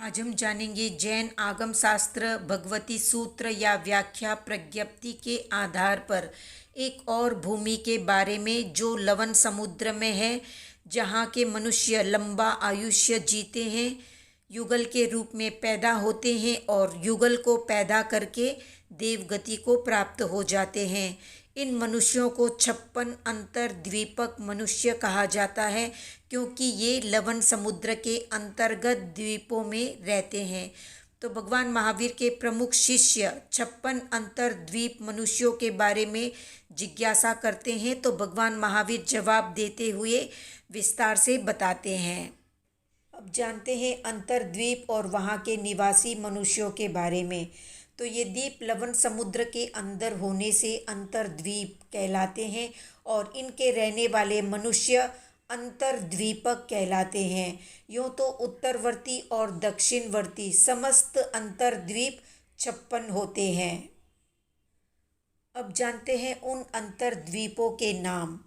आज हम जानेंगे जैन आगम शास्त्र भगवती सूत्र या व्याख्या प्रज्ञप्ति के आधार पर एक और भूमि के बारे में जो लवण समुद्र में है, जहाँ के मनुष्य लंबा आयुष्य जीते हैं, युगल के रूप में पैदा होते हैं और युगल को पैदा करके देवगति को प्राप्त हो जाते हैं। इन मनुष्यों को 56 अंतर्द्वीपक मनुष्य कहा जाता है, क्योंकि ये लवण समुद्र के अंतर्गत द्वीपों में रहते हैं। तो भगवान महावीर के प्रमुख शिष्य 56 अंतर्द्वीप मनुष्यों के बारे में जिज्ञासा करते हैं, तो भगवान महावीर जवाब देते हुए विस्तार से बताते हैं। अब जानते हैं अंतर्द्वीप और वहाँ के निवासी मनुष्यों के बारे में। तो ये द्वीप लवण समुद्र के अंदर होने से अंतर्द्वीप कहलाते हैं और इनके रहने वाले मनुष्य अंतर्द्वीपक कहलाते हैं। यूँ तो उत्तरवर्ती और दक्षिणवर्ती समस्त अंतर्द्वीप 56 होते हैं। अब जानते हैं उन अंतर्द्वीपों के नाम।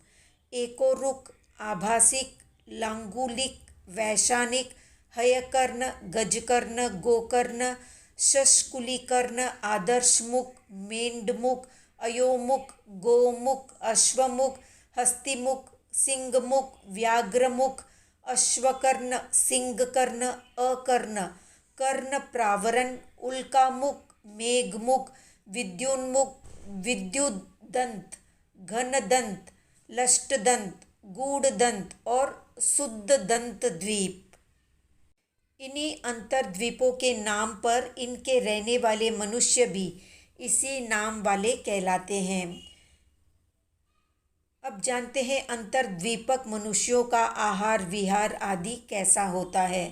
एकोरुक, आभासिक, लांगुलिक, वैशानिक, हयकर्ण, गजकर्ण, गोकर्ण, शशकुलीकर्ण, आदर्शमुख, मेंढमुख, अयोमुख, गोमुख, अश्वमुख, हस्तिमुख, सिंहमुख, व्याघ्रमुख, अश्वकर्ण, सिंहकर्ण, अकर्ण, कर्ण प्रावरण, उल्कामुख, मेघमुख, विद्युन्मुख, विद्युदंत, घनदंत, लष्टदंत, गूढ़दंत और शुद्धदंत द्वीप। इन्हीं अंतर्द्वीपों के नाम पर इनके रहने वाले मनुष्य भी इसी नाम वाले कहलाते हैं। अब जानते हैं अंतर्द्वीपक मनुष्यों का आहार विहार आदि कैसा होता है।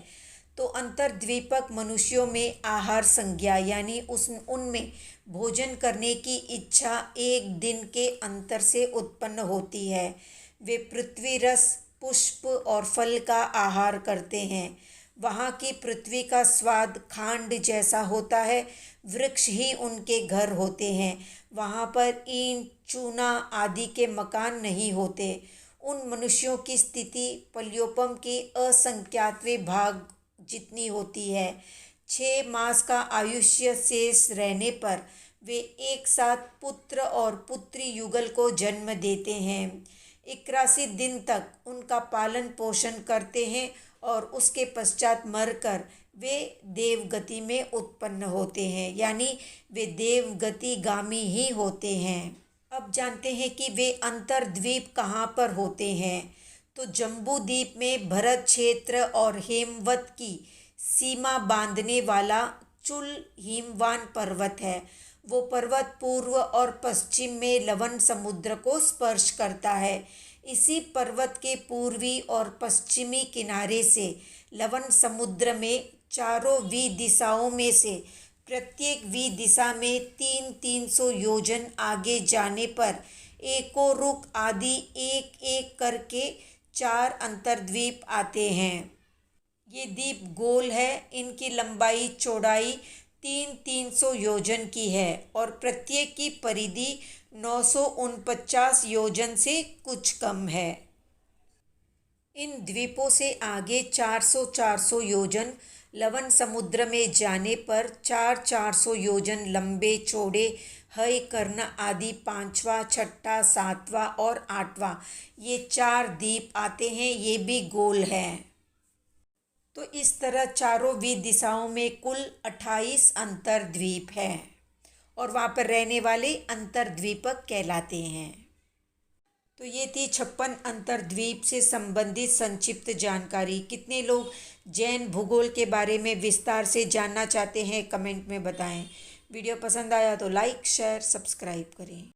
तो अंतर्द्वीपक मनुष्यों में आहार संज्ञा यानी उनमें भोजन करने की इच्छा एक दिन के अंतर से उत्पन्न होती है। वे पृथ्वी रस, पुष्प और फल का आहार करते हैं। वहाँ की पृथ्वी का स्वाद खांड जैसा होता है। वृक्ष ही उनके घर होते हैं। वहाँ पर ईंट, चूना आदि के मकान नहीं होते। उन मनुष्यों की स्थिति पल्योपम की असंख्यातवें भाग जितनी होती है। 6 मास का आयुष्य शेष रहने पर वे एक साथ पुत्र और पुत्री युगल को जन्म देते हैं। 81 दिन तक उनका पालन पोषण करते हैं और उसके पश्चात मरकर वे देवगति में उत्पन्न होते हैं, यानी वे देवगति गामी ही होते हैं। अब जानते हैं कि वे अंतर्द्वीप कहाँ पर होते हैं। तो जम्बू द्वीप में भरत क्षेत्र और हेमवत की सीमा बांधने वाला चुल हिमवान पर्वत है। वो पर्वत पूर्व और पश्चिम में लवण समुद्र को स्पर्श करता है। इसी पर्वत के पूर्वी और पश्चिमी किनारे से लवण समुद्र में चारों वी दिशाओं में से प्रत्येक वी दिशा में 300 योजन आगे जाने पर एकोरुक आदि एक एक करके 4 अंतर्द्वीप आते हैं। ये द्वीप गोल है। इनकी लंबाई चौड़ाई 300 योजन की है और प्रत्येक की परिधि 949 योजन से कुछ कम है। इन द्वीपों से आगे 400 योजन लवण समुद्र में जाने पर 400 योजन लंबे चौड़े हयकर्ण आदि 5वां, 6वां, 7वां और 8वां ये 4 द्वीप आते हैं। ये भी गोल हैं। तो इस तरह चारों वी दिशाओं में कुल 28 अंतर्द्वीप हैं और वहाँ पर रहने वाले अंतर्द्वीपक कहलाते हैं। तो ये थी 56 अंतर्द्वीप से संबंधित संक्षिप्त जानकारी। कितने लोग जैन भूगोल के बारे में विस्तार से जानना चाहते हैं, कमेंट में बताएं। वीडियो पसंद आया तो लाइक, शेयर, सब्सक्राइब करें।